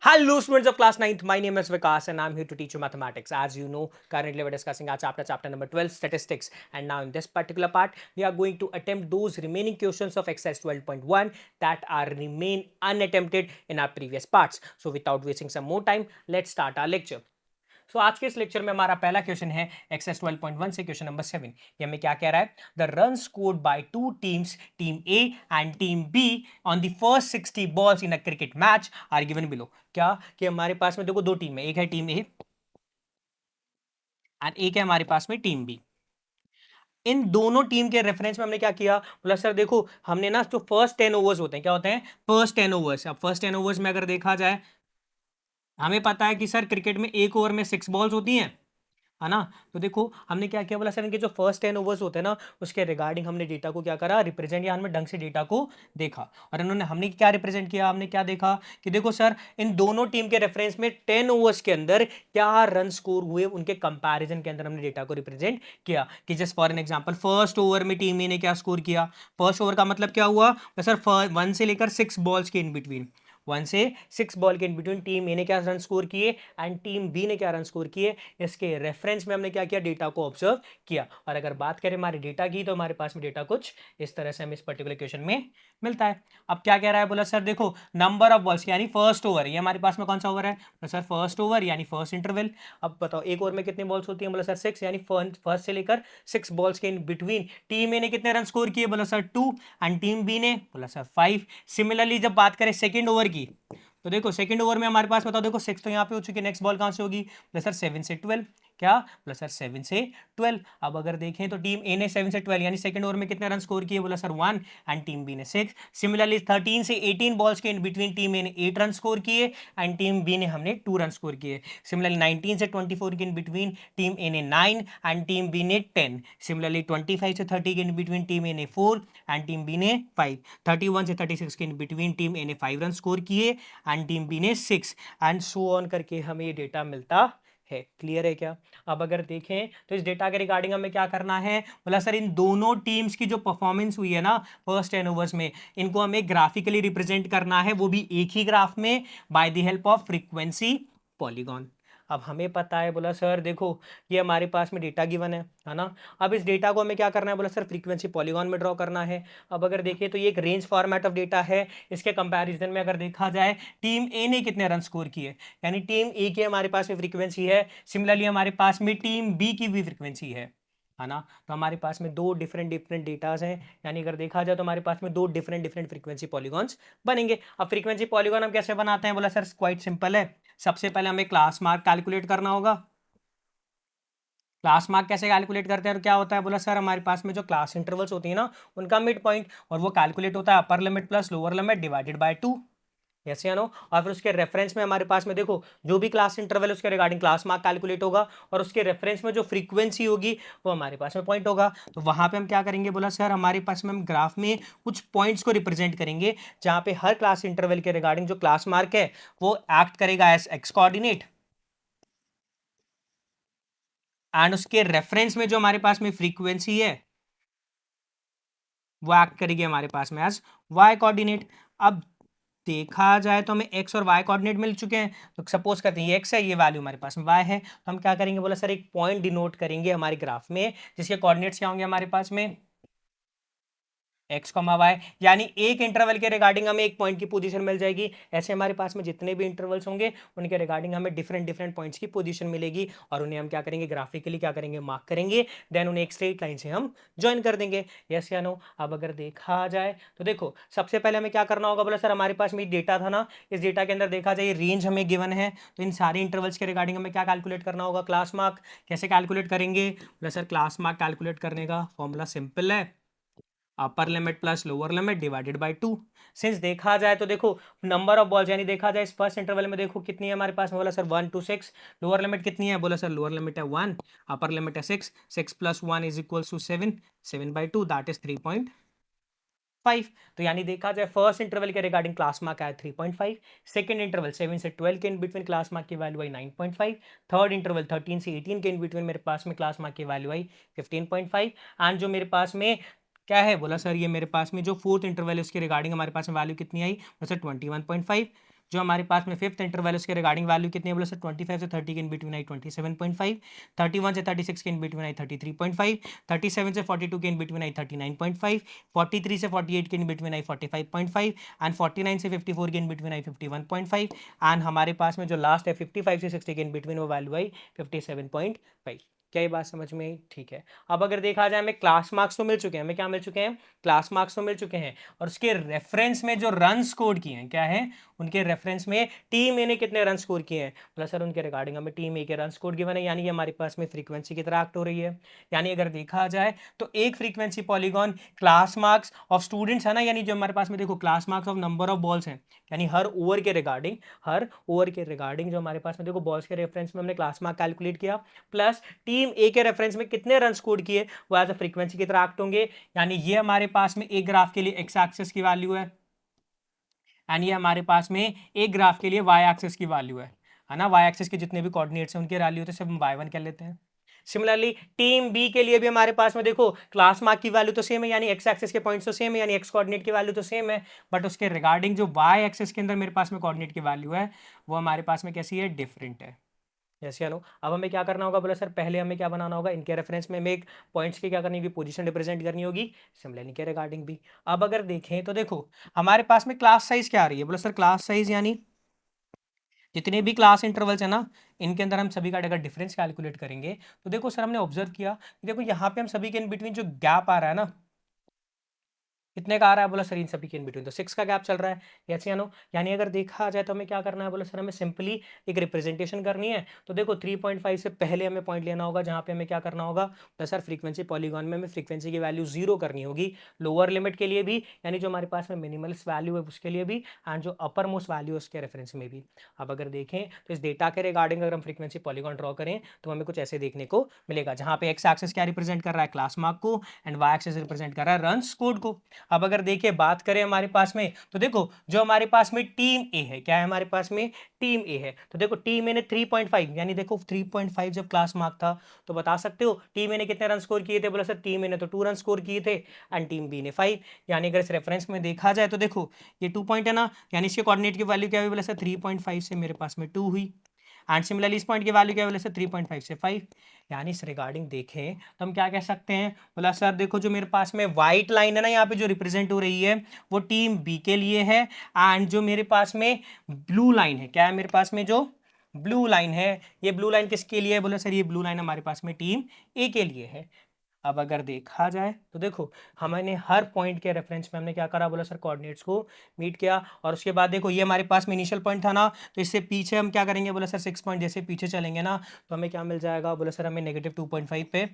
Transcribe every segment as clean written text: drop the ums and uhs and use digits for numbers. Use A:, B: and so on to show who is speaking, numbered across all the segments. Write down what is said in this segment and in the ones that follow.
A: Hello, students of class 9th. My name is Vikas and I'm here to teach you mathematics. As you know, currently we're discussing our chapter number 12, statistics. And now in this particular part, we are going to attempt those remaining questions of exercise 12.1 that are remain unattempted in our previous parts. So without wasting some more time, let's start our lecture. सो आज के इस lecture में हमारा पहला question है exercise 12.1 से question number 7। ये हमें क्या कह रहा है? The run scored by two teams, team A and team B on the first 60 balls in a cricket match are given below. क्या कि हमारे पास में देखो दो टीम है, एक है टीम ए एंड एक है हमारे पास में टीम बी। इन दोनों टीम के रेफरेंस में हमने क्या किया? बोला सर देखो हमने ना जो फर्स्ट 10 ओवर्स होते हैं, क्या होते हैं? First 10 overs. अब फर्स्ट 10 ओवर्स में अगर देखा जाए, हमें पता है कि सर क्रिकेट में एक ओवर में 6 बॉल्स होती हैं, है ना? तो देखो हमने क्या किया, बोला सर इनके जो फर्स्ट 10 ओवर्स होते हैं ना, उसके रिगार्डिंग हमने डेटा को क्या करा, रिप्रेजेंट, या हमने ढंग से डेटा को देखा। और इन्होंने हमने क्या रिप्रेजेंट किया, हमने क्या देखा कि देखो सर इन दोनों टीम के रेफरेंस में 10 ओवर्स के अंदर क्या रन स्कोर हुए, उनके कंपैरिजन के अंदर हमने डेटा को रिप्रेजेंट किया। कि just for an example, first over में टीम ए ने क्या स्कोर किया? फर्स्ट ओवर का मतलब क्या हुआ सर? 1 से लेकर 6 बॉल्स के इन बिटवीन, 1 से 6 बॉल के इन बिटवीन टीम ए ने क्या रन स्कोर किए एंड टीम बी ने क्या रन स्कोर किए। इसके रेफरेंस में हमने क्या किया, डेटा को ऑब्जर्व किया। और अगर बात करें हमारे डेटा की, तो हमारे पास में डेटा कुछ इस तरह से हमें इस पर्टिकुलर क्वेश्चन में मिलता है। अब क्या कह रहा है, बोला सर देखो नंबर ऑफ बॉल्स यानी फर्स्ट ओवर, ये हमारे पास में कौन सा ओवर है? तो सर फर्स्ट ओवर यानी फर्स्ट इंटरवल। अब बताओ एक ओवर में कितनी बॉल्स होती है? बोला सर 6, यानी फर्स्ट से लेकर 6 बॉल्स के इन बिटवीन टीम ए ने कितने रन स्कोर किए? बोला सर 2 एंड टीम बी ने बोला सर 5। सिमिलरली जब बात करें सेकंड ओवर की, तो देखो सेकंड ओवर में हमारे पास बताओ, देखो 6 तो यहाँ पे हो चुकी है, नेक्स्ट बॉल कहां से होगी? प्लस सर 7 से 12। क्या? प्लस सर 7 से 12। अब अगर देखें तो टीम ए ने 7 से 12 यानी सेकंड ओवर में कितने रन स्कोर किए? बोला सर 1 एंड टीम बी ने 6। सिमिलरली 13 से 18 बॉल्स के इन बिटवीन टीम ए ने 8 रन स्कोर किए एंड टीम बी ने हमने 2 रन स्कोर किए। सिमिलरली 19 से 24 के इन बिटवीन टीम ए ने 9 एंड टीम बी ने 10। सिमिलरली 25 से 30 के इन बिटवीन टीम ए ने 4 एंड टीम बी ने 5। 31 से 36 के इन बिटवीन टीम ए ने 5 रन स्कोर किए एंड टीम बी ने 6 एंड सो ऑन करके हमें ये डेटा मिलता है। क्लियर है क्या? अब अगर देखें तो इस डेटा के रिगार्डिंग हमें क्या करना है? बोला सर इन दोनों टीम्स की जो परफॉर्मेंस हुई है ना फर्स्ट 10 ओवर्स में, इनको हमें ग्राफिकली रिप्रेजेंट करना है, वो भी एक ही ग्राफ में, by the help of frequency polygon. अब हमें पता है, बोला सर देखो ये हमारे पास में डेटा गिवन है ना? अब इस डेटा को हमें क्या करना है? बोला सर फ्रीक्वेंसी पॉलीगॉन में ड्रॉ करना है। अब अगर देखिए तो ये एक रेंज फॉर्मेट ऑफ डेटा है। इसके कंपैरिजन में अगर देखा जाए, टीम ए ने कितने रन स्कोर किए, यानी टीम ए की हमारे पास में फ्रीक्वेंसी है, सिमिलरली हमारे पास में टीम बी की भी फ्रीक्वेंसी है ना? तो हमारे पास में दो डिफरेंट डिफरेंट डेटाज हैं, यानी अगर देखा जाए तो हमारे पास में दो डिफरेंट डिफरेंट फ्रीक्वेंसी पॉलीगॉन्स बनेंगे। अब फ्रीक्वेंसी पॉलीगॉन हम कैसे बनाते हैं? बोला सर क्वाइट सिंपल है। सबसे पहले हमें क्लास मार्क कैलकुलेट करना होगा। क्लास मार्क कैसे कैलकुलेट करते हैं और क्या होता है? बोला सर हमारे पास में जो क्लास इंटरवल्स होती है ना, उनका मिड पॉइंट, और वो कैलकुलेट होता है upper limit plus lower limit divided by 2। Yes या नो? और फिर उसके रेफरेंस में हमारे पास में देखो जो भी क्लास इंटरवल है उसके रिगार्डिंग क्लास मार्क कैलकुलेट होगा, और उसके रेफरेंस में जो फ्रीक्वेंसी होगी वो हमारे पास में पॉइंट होगा। तो वहां पे हम क्या करेंगे? बोला सर हमारे पास में हम ग्राफ में कुछ पॉइंट्स को रिप्रेजेंट करेंगे, जहां पे हर क्लास इंटरवल के रिगार्डिंग जो क्लास मार्क है वो एक्ट करेगा एज एक्स कोऑर्डिनेट, एंड उसके रेफरेंस में जो हमारे पास में फ्रीक्वेंसी है वो एक्ट करेगी हमारे पास में एज वाई कोऑर्डिनेट। अब देखा जाए तो हमें एक्स और वाई कोऑर्डिनेट मिल चुके हैं, तो सपोज करते हैं ये एक्स है, ये वैल्यू हमारे पास में वाई है, तो हम क्या करेंगे? बोला सर एक पॉइंट डिनोट करेंगे हमारे ग्राफ में, जिसके कोऑर्डिनेट्स क्या होंगे हमारे पास में? एक्स कॉमा वाई, यानी एक इंटरवल के रिगार्डिंग हमें एक पॉइंट की पोजीशन मिल जाएगी। ऐसे हमारे पास में जितने भी इंटरवल्स होंगे उनके रिगार्डिंग हमें डिफरेंट डिफरेंट पॉइंट्स की पोजीशन मिलेगी, और उन्हें हम क्या करेंगे? ग्राफिकली क्या करेंगे? मार्क करेंगे, देन उन्हें एक स्ट्रेट लाइन से हम ज्वाइन कर देंगे। यस या नो? अब अगर देखा जाए तो देखो सबसे पहले हमें क्या करना होगा? बोला सर हमारे पास में डेटा था ना, इस डेटा के अंदर देखा जाए रेंज हमें गिवन है, तो इन सारे इंटरवल्स के रिगार्डिंग हमें क्या कैलकुलेट करना होगा? Class mark. कैसे कैलकुलेट करेंगे? बोला सर क्लास मार्क कैलकुलेट करने का फॉर्मूला सिंपल है, upper limit plus lower limit divided by 2। Since देखा जाए तो देखो नंबर ऑफ बॉल्स, यानी देखा जाए इस फर्स्ट इंटरवल में देखो कितनी है हमारे पास में? बोला सर 1 to 6। लोअर लिमिट कितनी है? बोला सर लोअर लिमिट है 1, अपर लिमिट है 6, 6 plus 1 is equals to 7, 7/2 that is 3.5। तो यानी देखा जाए फर्स्ट इंटरवल के रिगार्डिंग क्लास मार्क आया 3.5, सेकंड इंटरवल 7 से 12 के इन बिटवीन क्लास मार्क की वैल्यू आई 9.5, थर्ड इंटरवल 13 से 18 के इन बिटवीन मेरे पास में क्लास मार्क की वैल्यू आई 15.5, एंड जो मेरे पास में क्या है? बोला सर ये मेरे पास में जो फोर्थ इंटरवल है उसके रिगार्डिंग हमारे पास में वैल्यू कितनी आई? बोला सर 21.5। जो हमारे पास में फिफ्थ इंटरवल उसके रिगार्डिंग वैल्यू कितनी है बोले सर 25 से 30 के इन बिटवीन आई 27.5, 31 से 36 के इन बिटवीन आई 33.5, 37 से 42 के इन बिटवीन आई 39.5, 43 से 48 के इन बिटवीन आई 45.5 एंड 49 से 54 के इन बिटवीन आई 51.5 एंड हमारे पास में जो लास्ट है 55 से 60 के इन बिटवीन वो वैल्यू आई 57.5। क्या ये बात समझ में आई? ठीक है। अब अगर देखा जाए हमें क्लास मार्क्स तो मिल चुके हैं, हमें क्या मिल चुके हैं? क्लास मार्क्स तो मिल चुके हैं और उसके रेफरेंस में जो रन स्कोर किए हैं क्या है, उनके रेफरेंस में टीम ए ने कितने रन स्कोर किए हैं बोला सर उनके रिगार्डिंग हमें टीम ए के रन स्कोर गिवन है, यानी ये हमारे पास में फ्रीक्वेंसी की तरह एक्ट हो रही है। यानी अगर देखा जाए तो एक frequency polygon class marks of students है ना, यानी जो हमारे पास में देखो class marks of number of balls हैं, यानी हर ओवर के रिगार्डिंग, हर ओवर के रिगार्डिंग जो हमारे पास में देखो बॉल्स के रेफरेंस में हमने क्लास मार्क कैलकुलेट किया प्लस टीम ए के रेफरेंस में कितने रन स्कोर किए वो एज अ फ्रीक्वेंसी की तरह एक्ट होंगे। यानी ये हमारे पास में एक ग्राफ के लिए एक्स एक्सिस की वैल्यू है एंड ये हमारे पास में एक ग्राफ के लिए वाई एक्सिस की वैल्यू है ना, वाई एक्सिस के जितने भी कोऑर्डिनेट्स हैं उनके वैल्यू तो सिर्फ हम y1 कर लेते हैं। सिमिलरली टीम बी के लिए भी हमारे पास में देखो क्लास मार्क की वैल्यू तो सेम है, यानी एक्स एक्सिस के पॉइंट्स तो सेम है, यानी एक्स कोऑर्डिनेट की वैल्यू तो सेम है, बट उसके रिगार्डिंग जो वाई एक्सिस के अंदर मेरे पास में कोऑर्डिनेट की वैल्यू है वो हमारे पास में कैसी है, डिफरेंट है। यस या नो? अब हमें क्या करना होगा बोला सर, पहले हमें क्या बनाना होगा, इनके रेफरेंस में हमें एक पॉइंट्स की क्या करनी होगी, पोजीशन रिप्रेजेंट करनी होगी, सिमिलरली के रिगार्डिंग भी। अब अगर देखें तो देखो हमारे पास में क्लास साइज क्या आ रही है बोला सर, क्लास साइज यानी जितने भी क्लास इंटरवल्स है ना इनके अंदर हम सभी का अगर डिफरेंस कैलकुलेट करेंगे तो देखो सर हमने ऑब्जर्व किया, देखो यहाँ पे हम सभी के इन बिटवीन जो गैप आ रहा है ना, कितने का आ रहा है बोला सर, इन सभी के इन बिटवीन तो 6 का गैप चल रहा है। यस या नो? यानी अगर देखा जाए तो हमें क्या करना है बोला सर, हमें सिंपली एक रिप्रेजेंटेशन करनी है। तो देखो 3.5 से पहले हमें पॉइंट लेना होगा जहाँ पे हमें क्या करना होगा तो सर फ्रीक्वेंसी पॉलीगॉन में हमें फ्रीक्वेंसी की वैल्यू 0 करनी होगी, लोअर लिमिट के लिए भी यानी जो हमारे पास में मिनिमलिस्ट वैल्यू है उसके लिए भी एंड जो अपर मोस्ट वैल्यू है उसके रेफरेंस में भी। अब अगर देखें तो इस डेटा के रिगार्डिंग अगर हम फ्रीक्वेंसी पॉलीगॉन ड्रॉ करें तो हमें कुछ ऐसे देखने को मिलेगा, जहाँ पे एक्स एक्सिस क्या रिप्रेजेंट कर रहा है, क्लास मार्क को, एंड वाई एक्सिस रिप्रेजेंट कर रहा है रन कोड को। अब अगर देखिए बात करें हमारे पास में तो देखो जो हमारे पास में टीम ए है, क्या है हमारे पास में टीम ए है, तो देखो टीम ए ने 3.5 यानी देखो 3.5 जब क्लास मार्क था तो बता सकते हो टीम ए ने कितने रन स्कोर किए थे बोला सर, टीम ए ने तो 2 रन स्कोर किए थे एंड टीम बी ने 5। यानी अगर इस रेफरेंस में देखा जाए तो देखो ये 2 पॉइंट है ना, यानी इसके कोऑर्डिनेट की वैल्यू क्या हुई बोला सर, 3.5 से मेरे पास में 2 हुई एंड सिमिलरली इस पॉइंट की वैल्यू क्या बोले सर, 3.5 से 5। यानी इस रिगार्डिंग देखें तो हम क्या कह सकते हैं बोला सर, देखो जो मेरे पास में व्हाइट लाइन है ना यहाँ पे जो रिप्रेजेंट हो रही है वो टीम बी के लिए है एंड जो मेरे पास में ब्लू लाइन है, क्या है मेरे पास में जो ब्लू लाइन है, ये ब्लू लाइन किसके लिए है बोला सर, ये ब्लू लाइन हमारे पास में टीम ए के लिए है। अब अगर देखा जाए तो देखो हमने हर पॉइंट के रेफरेंस में हमने क्या करा बोला सर, कोऑर्डिनेट्स को मीट किया और उसके बाद देखो ये हमारे पास में इनिशियल पॉइंट था ना, तो इससे पीछे हम क्या करेंगे बोला सर, 6 पॉइंट जैसे पीछे चलेंगे ना तो हमें क्या मिल जाएगा बोला सर, हमें -2.5 पे,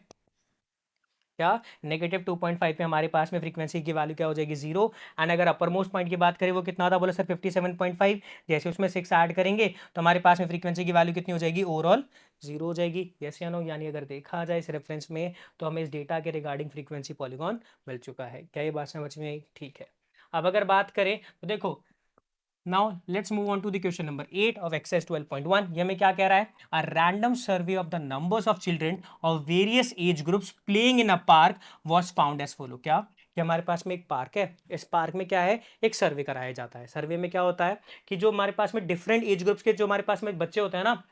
A: क्या -2.5 पे हमारे पास में फ्रीक्वेंसी की वैल्यू क्या हो जाएगी, 0। एंड अगर अपर मोस्ट पॉइंट की बात करें वो कितना था बोला सर, 57.5, जैसे उसमें 6 ऐड करेंगे तो हमारे पास में फ्रीक्वेंसी की वैल्यू कितनी हो जाएगी, ओवरऑल 0 हो जाएगी। यस या नो? यानी अगर देखा जाए इस रेफरेंस में तो हमें इस डेटा के रिगार्डिंग फ्रीक्वेंसी पॉलीगॉन मिल चुका है। क्या ये बात समझ में आई? ठीक है। अब अगर बात करें तो देखो Now let's move on to the question number 8 of exercise 12.1। ये में क्या कह रहा है, a random survey of the numbers of children of various age groups playing in a park was found as follow। क्या कि हमारे पास में एक पार्क है, इस पार्क में क्या है, एक सर्वे कराया जाता है। सर्वे में क्या होता है कि जो हमारे पास में डिफरेंट एज ग्रुप्स के जो हमारे पास में बच्चे होते हैं ना,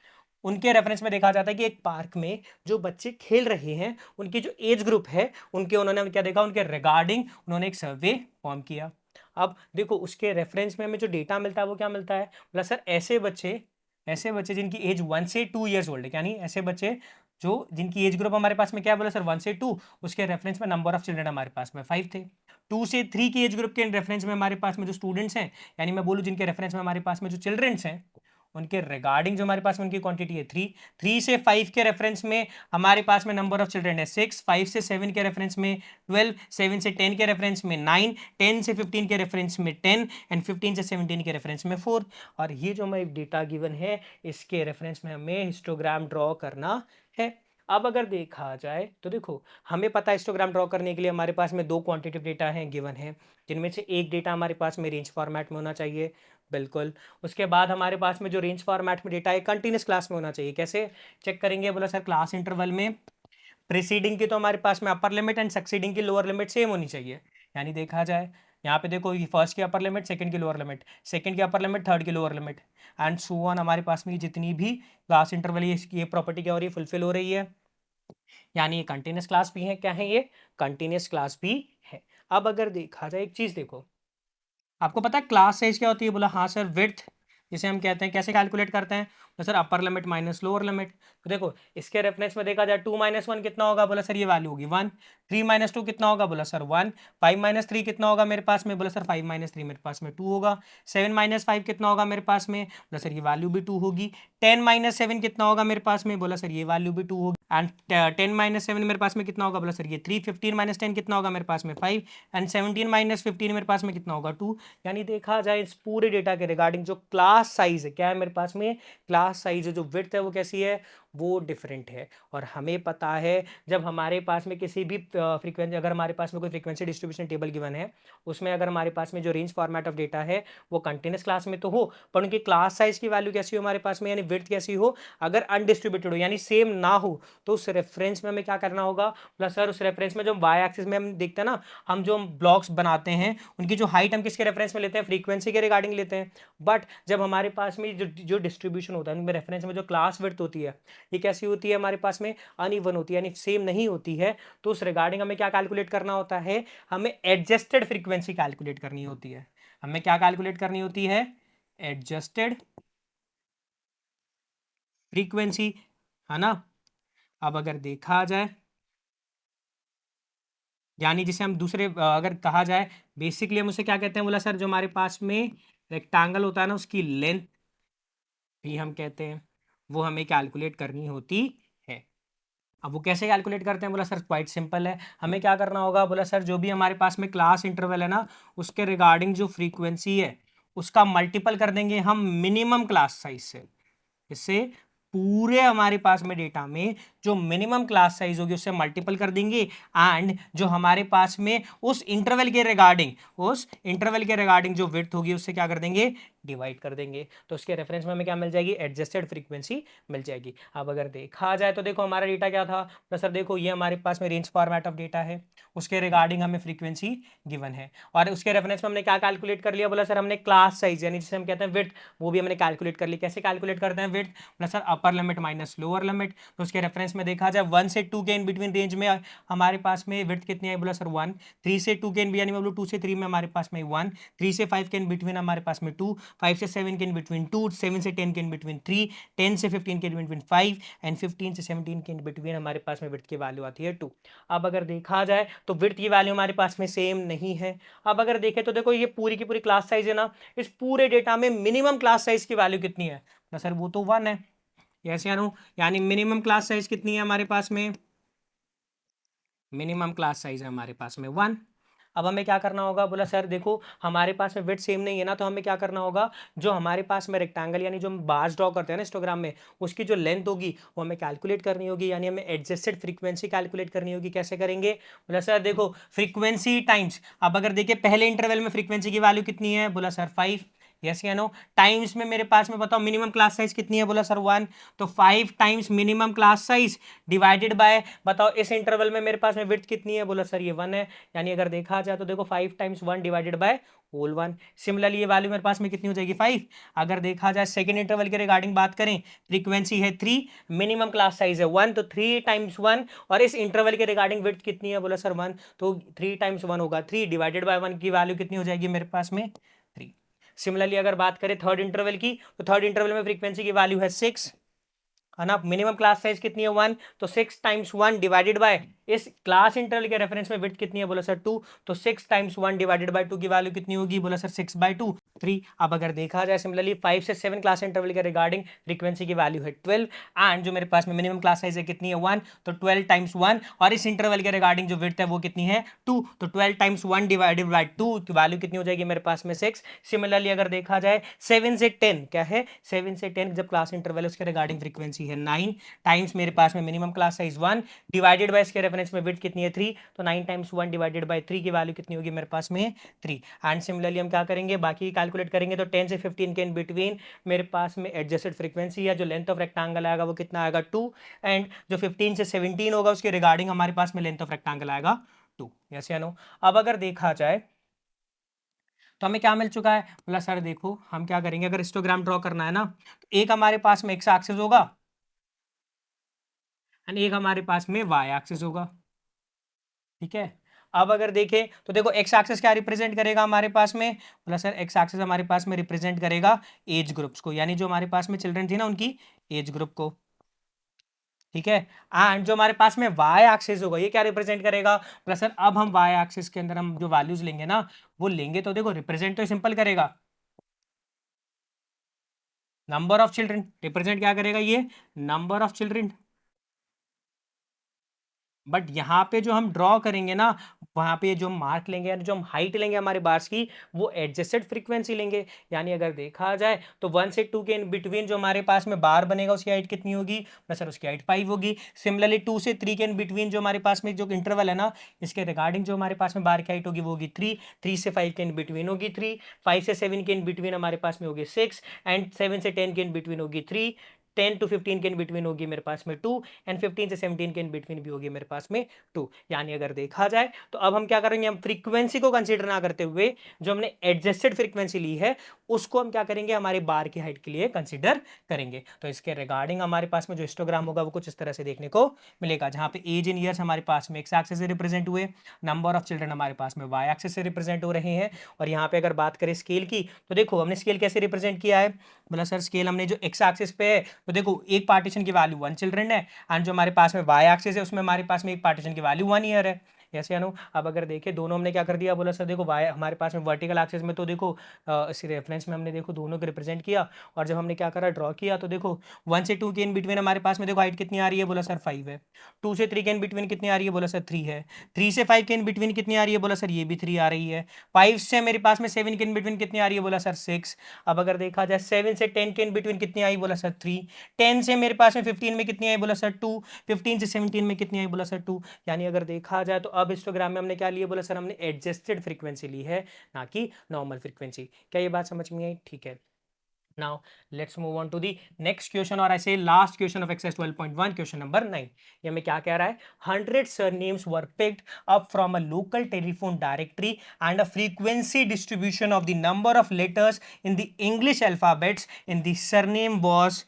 A: उनके रेफरेंस में देखा जाता है कि एक पार्क में जो बच्चे खेल रहे हैं उनकी जो एज ग्रुप है उनके, उन्होंने क्या देखा, उनके रिगार्डिंग उन्होंने एक सर्वे फॉर्म किया। अब देखो उसके रेफरेंस में हमें जो डेटा मिलता है वो क्या मिलता है बोला सर, ऐसे बच्चे जिनकी एज 1 से 2 ईयर्स ओल्ड है, यानी ऐसे बच्चे जो जिनकी एज ग्रुप हमारे पास में क्या है बोला सर, 1 से 2, उसके रेफरेंस में नंबर ऑफ चिल्ड्रन हमारे पास में 5 थे। 2 से 3 की एज ग्रुप के रेफरेंस में हमारे पास में जो स्टूडेंट्स हैं, यानी मैं बोलूँ जिनके रेफरेंस में हमारे पास में जो चिल्ड्रंस हैं उनके रिगार्डिंग जो हमारे पास में उनकी क्वांटिटी है 3। 3 से 5 के रेफरेंस में हमारे पास में नंबर ऑफ चिल्ड्रन है 6। 5 से 7 के रेफरेंस में 12। 7 से 10 के रेफरेंस में 9। 10 से 15 के रेफरेंस में 10 एंड 15 से 17 के रेफरेंस में 4। और ये जो हमारी डेटा गिवन है इसके रेफरेंस में हमें हिस्टोग्राम ड्रॉ करना है। अब अगर देखा जाए तो देखो हमें पता है हिस्टोग्राम ड्रॉ करने के लिए हमारे पास में 2 क्वांटिटिव डेटा हैं गिवन है, जिनमें से एक डेटा हमारे पास में रेंज फॉर्मेट में होना चाहिए, बिल्कुल। उसके बाद हमारे पास में जो रेंज फॉर्मेट में डेटा है कंटिन्यूस क्लास में होना चाहिए। कैसे चेक करेंगे बोला सर, क्लास इंटरवल में प्रीसीडिंग की तो हमारे पास में अपर लिमिट एंड सक्सीडिंग की लोअर लिमिट सेम होनी चाहिए। यानी देखा जाए यहाँ पे देखो ये फर्स्ट की अपर लिमिट, सेकंड की लोअर लिमिट, सेकंड की अपर लिमिट, थर्ड की lower limit and so on. हमारे पास में जितनी भी क्लास इंटरवल ये प्रॉपर्टी क्या हो रही है, फुलफिल हो रही है, यानी ये कंटिन्यूस क्लास भी है। क्या है ये, कंटिन्यूस क्लास भी है। अब अगर देखा जाए एक चीज देखो, आपको पता है क्लास साइज क्या होती है, बोला हाँ सर विड्थ, जिसे हम कहते हैं कैसे कैलकुलेट करते हैं, तो sir upper limit minus lower limit. तो देखो इसके रेफरेंस में देखा जाए 2 - 1 कितना होगा, बोला सर ये वैल्यू होगी 1। 3 - 2 कितना होगा, बोला सर 1। 5 - 3 कितना होगा मेरे पास में, बोला सर 5 - 3 मेरे पास में 2 होगा। 7 - 5 कितना होगा मेरे पास में, बोला सर ये वैल्यू भी 2 होगी। 10 - 7 कितना होगा मेरे पास में, बोला सर ये वैल्यू भी 2 होगी। एंड 10 - 7 मेरे पास में कितना होगा, बोला सर ये 3। 15 - 10 कितना होगा मेरे पास में 5 एंड 17 - 15 मेरे पास में कितना होगा 2। यानी देखा जाए इस पूरे डेटा के रिगार्डिंग जो क्लास साइज है, क्या है मेरे पास में, क्लास साइज है, जो विड्थ है वो कैसी है, वो डिफरेंट है। और हमें पता है जब हमारे पास में किसी भी फ्रीक्वेंसी, अगर हमारे पास में कोई फ्रीक्वेंसी डिस्ट्रीब्यूशन टेबल गिवन है, उसमें अगर हमारे पास में जो रेंज फॉर्मेट ऑफ डेटा है वो कंटिन्यूस क्लास में तो हो, पर उनकी क्लास साइज की वैल्यू कैसी हो हमारे पास में, यानी विड्थ कैसी हो, अगर अनडिस्ट्रीब्यूटेड हो यानी सेम ना हो, तो उस रेफरेंस में हमें क्या करना होगा, प्लस सर उस रेफरेंस में जो वाई एक्सिस में हम देखते हैं ना, हम जो ब्लॉक्स बनाते हैं उनकी जो हाइट हम किसके रेफरेंस में लेते हैं, फ्रीक्वेंसी के रिगार्डिंग लेते हैं। बट जब हमारे पास में जो डिस्ट्रीब्यूशन होता है उनमें रेफरेंस में जो क्लास विड्थ होती है, ये कैसी होती है हमारे पास में, अनइवन होती है, यानी सेम नहीं होती है। तो उस रिगार्डिंग हमें क्या कैलकुलेट करना होता है, हमें एडजस्टेड फ्रीक्वेंसी कैलकुलेट करनी होती है। हमें क्या कैलकुलेट करनी होती है, एडजस्टेड फ्रीक्वेंसी, है ना। अब अगर देखा जाए, यानी जिसे हम दूसरे अगर कहा जाए, बेसिकली हम उसे क्या कहते हैं, बोला सर जो हमारे पास में रेक्टेंगल होता है ना, उसकी लेंथ भी हम कहते हैं, वो हमें कैलकुलेट करनी होती है। अब वो कैसे कैलकुलेट करते हैं, बोला सर क्वाइट सिंपल है। हमें क्या करना होगा, बोला सर जो भी हमारे पास में क्लास इंटरवल है ना, उसके रिगार्डिंग जो फ्रीक्वेंसी है उसका मल्टीपल कर देंगे हम मिनिमम क्लास साइज से। इससे पूरे हमारे पास में डेटा में जो मिनिमम क्लास साइज होगी उससे मल्टीपल कर देंगे, एंड जो हमारे पास में उस इंटरवल के रिगार्डिंग जो विड्थ होगी उससे क्या कर देंगे, डिवाइड कर देंगे। तो उसके रेफरेंस में हमें क्या मिल जाएगी, एडजस्टेड फ्रीक्वेंसी मिल जाएगी। अब अगर देखा जाए तो देखो हमारा डेटा क्या था, तो सर देखो ये हमारे पास में रेंज फॉर्मेट ऑफ डेटा है, उसके रिगार्डिंग हमें फ्रीक्वेंसी गिवन है, और उसके रेफरेंस में हमने क्या कैलकुलेट कर लिया, बोला सर हमने क्लास साइज यानी जिसे हम कहते हैं विड्थ, वो भी हमने कैलकुलेट कर ली। कैसे कैलकुलेट करते हैं विड्थ, बोला sir upper limit minus lower limit. तो उसके रेफरेंस में देखा जाए 1 से 2 के इन बिटवीन रेंज में हमारे पास में विड्थ कितनी है, बोला सर 1। 3 से 2 के इन यानी मतलब 2 से 3 में हमारे पास में 1। 3 से 5 के इन बिटवीन हमारे पास में 2। 5 से 7 के इन बिटवीन 2। 7 से 10 के इन बिटवीन 3। 10 से 15 के इन बिटवीन 5 एंड 15 से 17 के इन बिटवीन हमारे पास में विड्थ की वैल्यू आती है 2। अब अगर देखा जाए तो विड्थ की वैल्यू हमारे पास में सेम नहीं है। अब अगर देखें तो देखो ये पूरी की पूरी क्लास साइज है ना, इस पूरे डेटा में मिनिमम क्लास साइज की वैल्यू कितनी है, तो सर वो तो 1 है। यस या नो, यानी मिनिमम क्लास साइज कितनी है हमारे पास में, मिनिमम क्लास साइज है हमारे पास में 1। अब हमें क्या करना होगा, बोला सर देखो हमारे पास में विड्थ सेम नहीं है ना, तो हमें क्या करना होगा, जो हमारे पास में रेक्टेंगल यानी जो हम बार्स ड्रॉ करते हैं ना हिस्टोग्राम में, उसकी जो लेंथ होगी वो हमें कैलकुलेट करनी होगी, यानी हमें एडजस्टेड फ्रीक्वेंसी कैलकुलेट करनी होगी। कैसे करेंगे, बोला सर देखो फ्रीक्वेंसी टाइम्स, अब अगर देखिए पहले इंटरवल में फ्रीक्वेंसी की वैल्यू कितनी है, बोला सर 5। यस या नो, टाइम्स में मेरे पास में बताओ मिनिमम क्लास साइज कितनी है, बोला सर 1। तो 5 times minimum class size divided by, बताओ इस इंटरवल में मेरे पास में विड्थ कितनी है, बोला सर ये 1 है। यानी अगर देखा जाए तो देखो 5 times 1 divided by whole 1। Similarly ये वैल्यू मेरे पास में कितनी हो जाएगी 5। अगर देखा जाए सेकंड इंटरवल के रिगार्डिंग बात करें, फ्रीक्वेंसी है 3, मिनिमम क्लास साइज है 1, तो 3 टाइम्स 1, और इस इंटरवल के रिगार्डिंग विड्थ कितनी है, बोला सर 1, तो 3 टाइम्स 1 होगा 3 डिवाइडेड बाय 1 की वैल्यू कितनी हो जाएगी मेरे पास में 3। सिमिलरली अगर बात करें थर्ड इंटरवल की, तो थर्ड इंटरवल में फ्रीक्वेंसी की वैल्यू है 6, है ना, मिनिमम क्लास साइज कितनी है 1, तो 6 टाइम्स 1 डिवाइडेड बाय इस क्लास इंटरवल के रेफरेंस में विड्थ कितनी है, बोला सर 2, तो 6 टाइम्स 1 डिवाइडेड बाय 2 की वैल्यू कितनी होगी, बोला सर 6/2 3। अब अगर देखा जाए सिमिलरली 5 से 7 क्लास इंटरवल के रिगार्डिंग फ्रीक्वेंसी की वैल्यू है 12, एंड जो मेरे पास में मिनिमम क्लास साइज है कितनी है 1, तो 12 टाइम्स 1, और इस इंटरवल के रिगार्डिंग जो विड्थ है वो कितनी है 2, तो 12 टाइम्स 1 डिवाइडेड बाय 2 की वैल्यू कितनी हो जाएगी मेरे पास में 6। सिमिलरली अगर देखा जाए 7 से 10 क्या है, 7 से 10 जब क्लास इंटरवल है उसके रिगार्डिंग फ्रीक्वेंसी है 9 टाइम्स मेरे पास में minimum class size 1 divided bye इसके रेफरेंस में विड्थ कितनी है 3, तो 9 टाइम्स 1 डिवाइडेड बाय 3 की वैल्यू कितनी होगी मेरे पास में 3। एंड सिमिलरली हम क्या करेंगे, बाकी कैलकुलेट करेंगे, तो 10 से 15 के इन बिटवीन मेरे पास में एडजस्टेड फ्रीक्वेंसी है, जो लेंथ ऑफ रेक्टेंगल आएगा वो कितना आएगा 2, एंड जो 15 से 17 होगा उसके रिगार्डिंग हमारे पास में लेंथ ऑफ रेक्टेंगल आएगा 2। यस या नो। अब अगर देखा जाए तो हमें क्या मिल चुका है, बोला सर देखो हम क्या करेंगे, अगर हिस्टोग्राम ड्रॉ करना है ना, तो एक हमारे पास में एक्स एक्सिस होगा एंड एक हमारे पास में वाई एक्सिस होगा, ठीक है। अब अगर देखें तो देखो एक्स एक्सिस क्या रिप्रेजेंट करेगा हमारे पास में, बोला सर एक्स एक्सिस हमारे पास में रिप्रेजेंट करेगा एज ग्रुप्स को, यानी जो हमारे पास में चिल्ड्रन थी ना उनकी एज ग्रुप को, ठीक है। एंड जो हमारे पास में वाई एक्सिस होगा ये क्या रिप्रेजेंट करेगा, बोला सर अब हम वाई एक्सिस के अंदर हम जो वैल्यूज लेंगे ना, वो लेंगे तो देखो रिप्रेजेंट तो सिंपल करेगा नंबर ऑफ चिल्ड्रन, रिप्रेजेंट क्या करेगा ये, नंबर ऑफ चिल्ड्रन। बट यहाँ पे जो हम ड्रॉ करेंगे ना, वहाँ पे जो मार्क लेंगे यानी जो हम हाइट लेंगे हमारे बार्स की, वो एडजस्टेड फ्रीक्वेंसी लेंगे। यानी अगर देखा जाए तो 1 से 2 के इन बिटवीन जो हमारे पास में बार बनेगा उसकी हाइट कितनी होगी, ना सर उसकी हाइट 5 होगी। सिमिलरली 2 से 3 के इन बिटवीन जो हमारे पास में जो इंटरवल है ना, इसके रिगार्डिंग जो हमारे पास में बार की हाइट होगी वो होगी 3, 3 से 5 के इन बिटवीन होगी 3, 5 से 7 के इन बिटवीन हमारे पास में होगी 6 एंड 7 से 10 के इन बिटवीन होगी 3, 10 टू 15 के इन बिटवीन होगी मेरे पास में 2 एंड 15 से 17 के इन बिटवीन भी होगी मेरे पास में 2। यानी अगर देखा जाए तो अब हम क्या करेंगे, हम फ्रीक्वेंसी को कंसीडर ना करते हुए जो हमने एडजस्टेड फ्रीक्वेंसी ली है उसको हम क्या करेंगे, हमारे बार की हाइट के लिए कंसीडर करेंगे। तो इसके रिगार्डिंग हमारे पास में जो हिस्टोग्राम होगा वो कुछ इस तरह से देखने को मिलेगा, जहां पे एज इन ईयर्स हमारे पास में एक्स एक्सिस से रिप्रेजेंट हुए, नंबर ऑफ चिल्ड्रन हमारे पास में वाई एक्सिस से रिप्रेजेंट हो रहे हैं। और यहाँ पे अगर बात करें स्केल की, तो देखो हमने स्केल कैसे रिप्रेजेंट किया है, बोला सर स्केल हमने जो एक्स एक्सिस पे है, तो देखो एक पार्टीशन की वैल्यू 1 चिल्ड्रन है एंड जो हमारे पास में वाई एक्सिस है उसमें हमारे पास में एक पार्टीशन की वैल्यू 1 ईयर है। ऐसे अनु अब अगर देखें दोनों हमने क्या कर दिया, बोला सर देखो वाई हमारे पास में वर्टिकल एक्सिस में, तो देखो इस रेफरेंस में हमने देखो दोनों को रिप्रेजेंट किया और जब हमने क्या करा ड्रॉ किया, तो देखो 1 से 2 के इन बिटवीन हमारे पास में देखो हाइट कितनी आ रही है, बोला सर 5 है। 2 से 3 के इन बिटवीन कितनी आ रही है, बोला सर 3 है। 3 से 5 के इन बिटवीन कितनी आ रही है, बोला सर ये भी 3 आ रही है। 5 से मेरे पास में 7 के इन बिटवीन कितनी आ रही है, बोला सर 6। अब अगर देखा जाए 7 से 10 के इन बिटवीन कितनी आई, बोला सर 3। 10 से मेरे पास में 15 में कितनी आई, बोला सर 2। 15 से 17 में कितनी आई, बोला सर 2। यानी अगर देखा जाए तो अब हिस्टोग्राम में हमने क्या लिया, बोला सर हमने एडजस्टेड फ्रीक्वेंसी ली है, ना कि नॉर्मल फ्रीक्वेंसी। क्या ये बात समझ में आई, ठीक है। Now let's move on to the next question, or I say last question of exercise 12.1, question number 9। ये हमें क्या कह रहा है, 100 surnames were picked up from a local telephone directory and a frequency distribution of the number of letters in the English alphabets in the surname was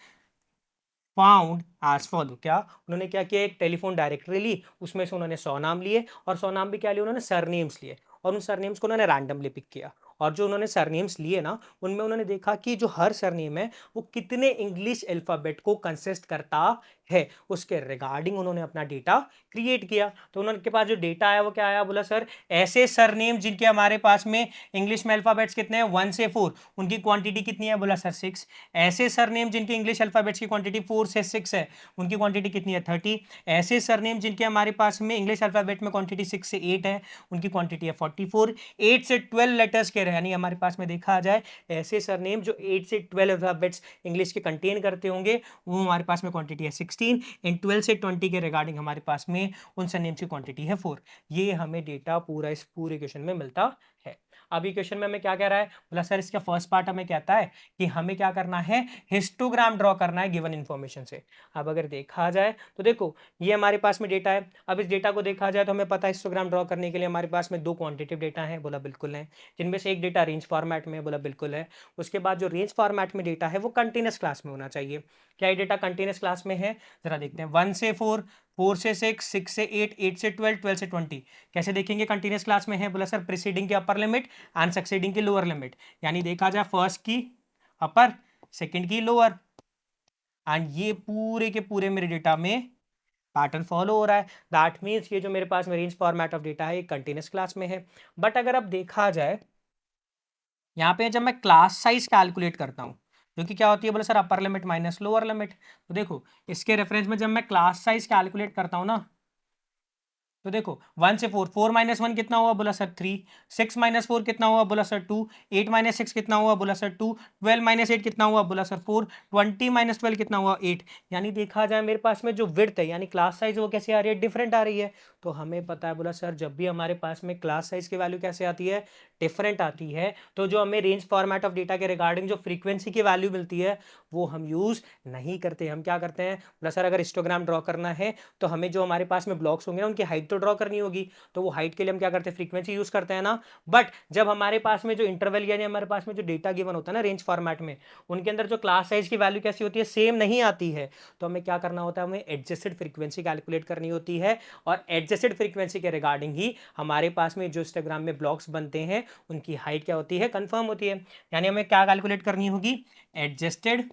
A: found as follow. क्या उन्होंने क्या किया, एक टेलीफोन डायरेक्टरी ली, उसमें से उन्होंने 100 नाम लिए और 100 नाम भी क्या लिए, उन्होंने सरनेम्स लिए और उन सरनेम्स को उन्होंने रैंडमली पिक किया। और जो उन्होंने सरनेम्स लिए ना, उनमें उन्होंने देखा कि जो हर सरनेम है वो कितने इंग्लिश अल्फाबेट को कंसिस्ट करता है, उसके रिगार्डिंग उन्होंने अपना डेटा क्रिएट किया। तो उनके पास जो डेटा आया वो क्या आया, बोला सर ऐसे सरनेम जिनके हमारे पास में इंग्लिश में अल्फाबेट्स कितने हैं 1 से 4, उनकी क्वांटिटी कितनी है, बोला सर 6। ऐसे सरनेम जिनके इंग्लिश अल्फाबेट्स की क्वांटिटी 4 से 6 है, उनकी क्वांटिटी कितनी है 30। ऐसे सरनेम जिनके हमारे पास में इंग्लिश अल्फाबेट में क्वांटिटी 6 से 8 है, उनकी क्वांटिटी है 44। 8 से 12 लेटर्स के यानी हमारे पास में देखा जाए ऐसे सरनेम जो 8 से 12 अल्फाबेट्स इंग्लिश के कंटेन करते होंगे, वो हमारे पास में क्वांटिटी है 16 इन 12 से 20 के रिगार्डिंग हमारे पास में उन सरनेम्स की क्वांटिटी है 4। ये हमें डेटा पूरा इस पूरे क्वेश्चन में मिलता है। अभी क्वेश्चन में हमें क्या कह रहा है, बोला सर इसका फर्स्ट पार्ट हमें कहता है कि हमें क्या करना है, हिस्टोग्राम ड्रॉ करना है गिवन इंफॉर्मेशन से। अब अगर देखा जाए तो देखो ये हमारे पास में डेटा है, अब इस डेटा को देखा जाए तो हमें पता है हिस्टोग्राम ड्रॉ करने के लिए हमारे पास में 2 क्वांटिटेटिव डेटा है, बोला बिल्कुल है। जिनमें से एक डेटा रेंज फॉर्मेट में, बोला बिल्कुल है। उसके बाद जो रेंज फॉर्मेट में डेटा है वो कंटिन्यूस क्लास में होना चाहिए। क्या ये डेटा कंटिन्यूस क्लास में है, जरा देखते हैं। 1 से 4, 4 से 6, 6 से 8, 8 से 12, 12 से 20 कैसे देखेंगे कंटिन्यूस क्लास में है, बोला सर प्रीसीडिंग की अपर लिमिट एंड सक्सीडिंग की लोअर लिमिट, यानी देखा जाए फर्स्ट की अपर, सेकंड की लोअर, एंड ये पूरे के पूरे मेरे डेटा में पैटर्न फॉलो हो रहा है। दैट मीन्स ये जो मेरे पास में रेंज फॉर्मेट ऑफ डेटा है ये कंटिन्यूस क्लास में है। बट अगर अब देखा जाए यहाँ पे जब मैं क्लास साइज कैलकुलेट करता हूँ, जो कि क्या होती है, बोले sir upper limit minus lower limit, तो देखो इसके रेफरेंस में जब मैं क्लास साइज कैलकुलेट करता हूँ ना, तो देखो 1 से 4, 4 माइनस 1 कितना हुआ, बोला सर 3। 6 माइनस 4 कितना हुआ, बोला सर 2। 8 माइनस 6 कितना हुआ, बोला सर 2। 12 माइनस 8 कितना हुआ, बोला सर 4। 20 माइनस 12 कितना हुआ, 8। यानी देखा जाए मेरे पास में जो विड्थ है यानी क्लास साइज वो कैसे आ रही है, डिफरेंट आ रही है। तो हमें पता है, बोला सर जब भी हमारे पास में क्लास साइज की वैल्यू कैसे आती है, डिफरेंट आती है, तो जो हमें रेंज फॉर्मेट ऑफ डेटा के रिगार्डिंग जो फ्रीक्वेंसी की वैल्यू मिलती है वो हम यूज नहीं करते। हम क्या करते हैं, बोला सर अगर हिस्टोग्राम ड्रॉ करना है तो हमें जो हमारे पास में ब्लॉक्स होंगे ना उनकी हाइट तो तो ड्रॉ करनी होगी, तो वो हाइट के लिए हम क्या करते हैं, फ्रीक्वेंसी यूज करते हैं ना। बट जब हमारे पास में जो इंटरवल यानी हमारे पास में जो डेटा गिवन होता है ना रेंज फॉर्मेट में, उनके अंदर जो क्लास साइज की वैल्यू कैसी होती है, सेम नहीं आती है, तो हमें क्या करना होता है, हमें एडजस्टेड फ्रीक्वेंसी कैलकुलेट करनी होती है। और एडजस्टेड फ्रीक्वेंसी के रिगार्डिंग ही हमारे पास में जो हिस्टोग्राम में ब्लॉक्स बनते हैं उनकी हाइट क्या होती है, कंफर्म होती है। यानी हमें क्या कैलकुलेट करनी होगी, एडजस्टेड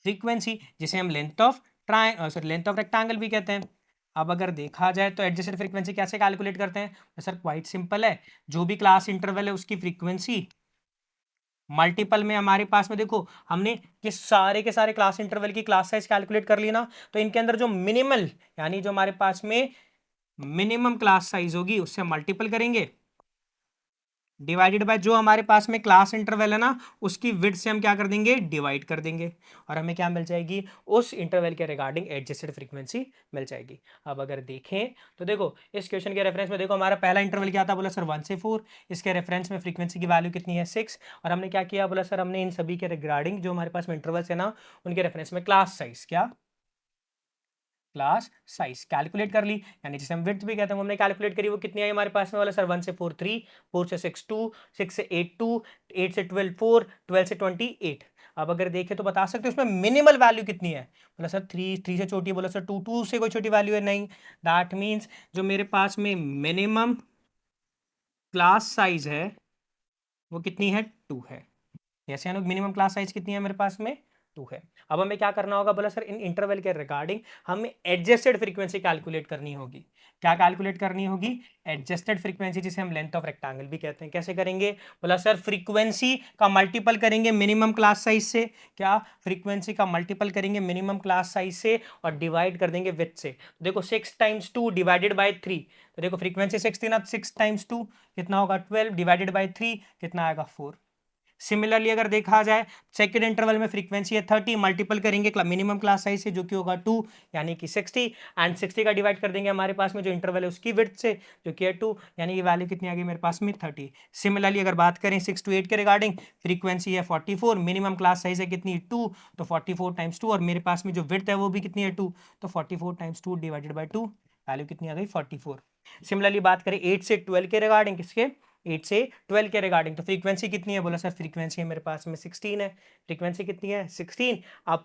A: फ्रीक्वेंसी, जिसे हम length of length of rectangle भी कहते हैं। अब अगर देखा जाए तो एडजस्टेड फ्रीक्वेंसी कैसे कैलकुलेट करते हैं, तो सर क्वाइट सिंपल है, जो भी क्लास इंटरवल है उसकी फ्रीक्वेंसी मल्टीपल में हमारे पास में देखो हमने ये सारे के सारे क्लास इंटरवल की क्लास साइज कैलकुलेट कर ली ना, तो इनके अंदर जो मिनिमल यानी जो हमारे पास में मिनिमम क्लास साइज होगी उससे मल्टीपल करेंगे, डिवाइडेड बाय जो हमारे पास में क्लास इंटरवल है ना उसकी विड्थ से हम क्या कर देंगे, डिवाइड कर देंगे, और हमें क्या मिल जाएगी, उस इंटरवल के रिगार्डिंग एडजस्टेड फ्रीक्वेंसी मिल जाएगी। अब अगर देखें तो देखो इस क्वेश्चन के रेफरेंस में देखो हमारा पहला इंटरवल क्या था, बोला सर 1 से 4, इसके रेफरेंस में फ्रीक्वेंसी की वैल्यू कितनी है, 6, और हमने क्या किया, बोला सर हमने इन सभी के रिगार्डिंग जो हमारे पास में इंटरवल्स है ना उनके रेफरेंस में क्लास साइज क्या, क्लास साइज कैलकुलेट कर ली, यानी जिसे हम विड्थ भी कहते हैं, हमने कैलकुलेट करी, वो कितनी आई हमारे पास में, वाला सर 1 से 4 3, 4 से 6 2, 6 से 8 2, 8 से 12 4, 12 से 28। अब अगर देखें तो बता सकते हो उसमें मिनिमल वैल्यू कितनी है, बोला सर 3 3 से छोटी है, बोला सर 2 2 से कोई छोटी वैल्यू है नहीं, दैट मीन्स जो मेरे पास में मिनिमम क्लास साइज है वो कितनी है, 2 है। जैसे हम मिनिमम क्लास साइज कितनी है मेरे पास में, 2 है। अब हमें क्या करना होगा, बोला सर इन इंटरवल के रिगार्डिंग हमें एडजस्टेड फ्रीक्वेंसी कैलकुलेट करनी होगी। क्या कैलकुलेट करनी होगी, एडजस्टेड फ्रीक्वेंसी, जिसे हम लेंथ ऑफ रेक्टेंगल भी कहते हैं। कैसे करेंगे, बोला सर फ्रीक्वेंसी का मल्टीपल करेंगे मिनिमम क्लास साइज से, क्या फ्रीक्वेंसी का मल्टीपल करेंगे मिनिमम क्लास साइज से और डिवाइड कर देंगे विड्थ से। तो देखो 6 टाइम्स 2 डिवाइडेड बाय 3, तो देखो फ्रीक्वेंसी 6 थी ना, 6 टाइम्स 2 कितना होगा 12, डिवाइडेड बाय 3 कितना आएगा 4। सिमिलरली अगर देखा जाए सेकंड इंटरवल में फ्रीक्वेंसी है 30, मल्टीपल करेंगे मिनिमम क्लास साइज से जो कि होगा 2 यानी कि 60, एंड 60 का डिवाइड कर देंगे हमारे पास में जो इंटरवल है उसकी विड्थ से जो कि है 2, यानी ये वैल्यू कितनी आ गई मेरे पास में 30। सिमिलरली अगर बात करें 6 to 8 के रिगार्डिंग, फ्रीक्वेंसी है 44, मिनिमम क्लास साइज है कितनी 2, तो 44 टाइम्स 2, और मेरे पास में जो विड्थ है वो भी कितनी है 2, तो 44 टाइम्स 2 डिवाइडेड बाई 2, वैल्यू कितनी आ गई 44। सिमिलरली बात करें 8 से 12 के रिगार्डिंग, किसके 8 से 12 के रिगार्डिंग, तो फ्रीक्वेंसी कितनी है, बोला सर फ्रीक्वेंसी है मेरे पास में 16 है। फ्रीक्वेंसी कितनी है 16, आप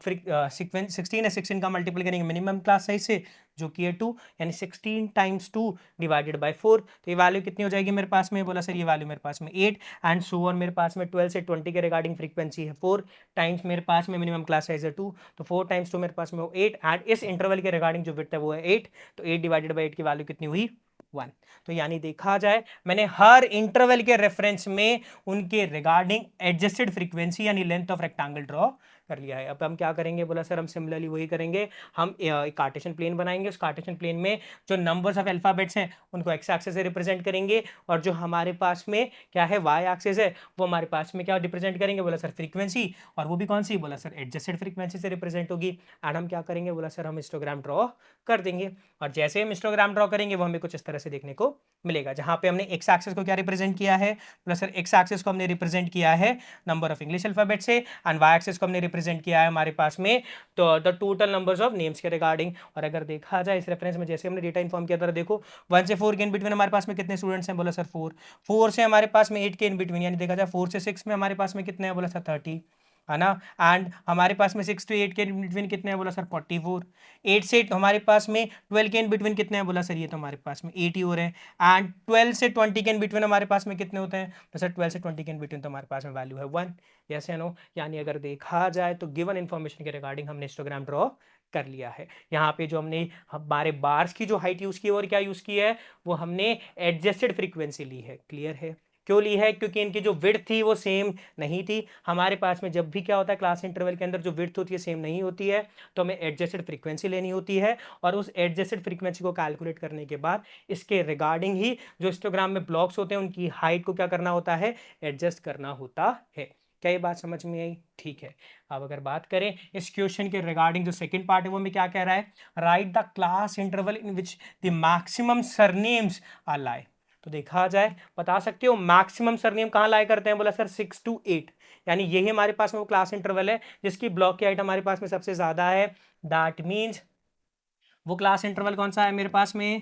A: सीक्वेंस 16 है, 16 का मल्टीपल करेंगे मिनिमम क्लास साइज से जो कि है 2, यानी 16 टाइम्स 2 डिवाइडेड बाय 4, तो ये वैल्यू कितनी हो जाएगी मेरे पास में, बोला सर ये वैल्यू मेरे पास में 8, एंड सो ऑन। मेरे पास में 12 से 20 के रिगार्डिंग फ्रीक्वेंसी है 4 टाइम्स मेरे पास में मिनिमम क्लास साइज है 2, तो 4 टाइम्स 2 मेरे पास में 8, एंड इस इंटरवल के रिगार्डिंग जो विड्थ है वो है 8, तो 8 डिवाइडेड बाई 8 की वैल्यू कितनी हुई 1। तो यानी देखा जाए मैंने हर इंटरवल के रेफरेंस में उनके रिगार्डिंग एडजस्टेड फ्रीक्वेंसी यानी लेंथ ऑफ रेक्टेंगल ड्रॉ कर लिया है। अब हम क्या करेंगे, बोला सर हम सिमिलरली वही करेंगे, हम एक कार्टेशियन प्लेन बनाएंगे, उस कार्टेशियन प्लेन में जो नंबर्स ऑफ अल्फाबेट्स हैं उनको एक्स एक्सिस से रिप्रेजेंट करेंगे, और जो हमारे पास में क्या है वाई एक्सिस है वो हमारे पास में क्या रिप्रेजेंट करेंगे, बोला सर फ्रीक्वेंसी, और वो भी कौन सी, बोला सर एडजस्टेड फ्रीक्वेंसी से रिप्रेजेंट होगी। एंड हम क्या करेंगे, बोला सर हम हिस्टोग्राम ड्रॉ कर देंगे, और जैसे हम हिस्टोग्राम ड्रॉ करेंगे वो हमें कुछ इस तरह से देखने को मिलेगा, जहां पे हमने एक्स एक्सिस को क्या रिप्रेजेंट किया है, प्लस सर एक्स एक्सिस को हमने रिप्रेजेंट किया है नंबर ऑफ इंग्लिश अल्फाबेट से, एंड वाई एक्सिस को हमने रिप्रेजेंट किया है हमारे पास में तो the total numbers of names के रिगार्डिंग। और अगर देखा जाए इस रेफरेंस में जैसे हमने डेटा इन्फॉर्म किया था, देखो 1 से 4 के इन बिटवीन हमारे पास में कितने स्टूडेंट्स हैं, बोला सर 4, 4 से हमारे पास में 8 के इन बिटवीन, यानी देखा जाए 4 से 6 में हमारे पास में कितने हैं, बोला सर 30, है ना, एंड हमारे पास में 6 to 8 के इन बिटवीन कितने हैं, बोला सर 44, 8 से हमारे पास में 12 के इन बिटवीन कितने हैं, बोला सर ये तो हमारे पास में 80 हो रहे हैं, एंड 12 से 20 के इन बिटवीन हमारे पास में कितने होते हैं, तो सर 12 से 20 के इन बिटवीन तो हमारे पास में वैल्यू है 1, यस या नो। यानी अगर देखा जाए तो गिवन इन्फॉर्मेशन के रिगार्डिंग हमने हिस्टोग्राम ड्रॉ कर लिया है। यहाँ पे जो हमने हमारे बार्स की जो हाइट यूज की है और क्या यूज की है, वो हमने एडजस्टेड फ्रीक्वेंसी ली है, क्लियर है। क्यों ली है, क्योंकि इनकी जो विड्थ थी वो सेम नहीं थी। हमारे पास में जब भी क्या होता है क्लास इंटरवल के अंदर जो विड्थ होती है सेम नहीं होती है, तो हमें एडजस्टेड फ्रीक्वेंसी लेनी होती है, और उस एडजस्टेड फ्रीक्वेंसी को कैलकुलेट करने के बाद इसके रिगार्डिंग ही जो हिस्टोग्राम में ब्लॉक्स होते हैं उनकी हाइट को क्या करना होता है, एडजस्ट करना होता है। क्या ये बात समझ में आई, ठीक है। अब अगर बात करें इस क्वेश्चन के रिगार्डिंग जो सेकंड पार्ट है वो में क्या कह रहा है, write the class interval in which the maximum surnames are lie. तो देखा जाए बता सकते हो मैक्सिमम सरनेम कहाँ लाया करते हैं, बोला सर 6 to 8, यानी यही हमारे पास में वो क्लास इंटरवल है जिसकी ब्लॉक की हाइट हमारे पास में सबसे ज्यादा है, दैट मीन्स वो क्लास इंटरवल कौन सा है मेरे पास में?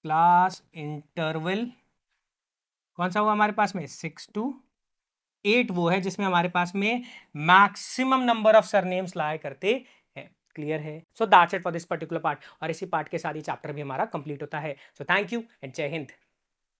A: क्लास इंटरवल कौन सा हुआ हमारे पास में? 6 to 8 वो है जिसमें हमारे पास में मैक्सिमम नंबर ऑफ सरनेम्स लाया करते हैं। क्लियर है? So that's it for this particular part, और इसी पार्ट के साथ ही चैप्टर भी हमारा कंप्लीट होता है। सो थैंक यू एंड जय हिंद।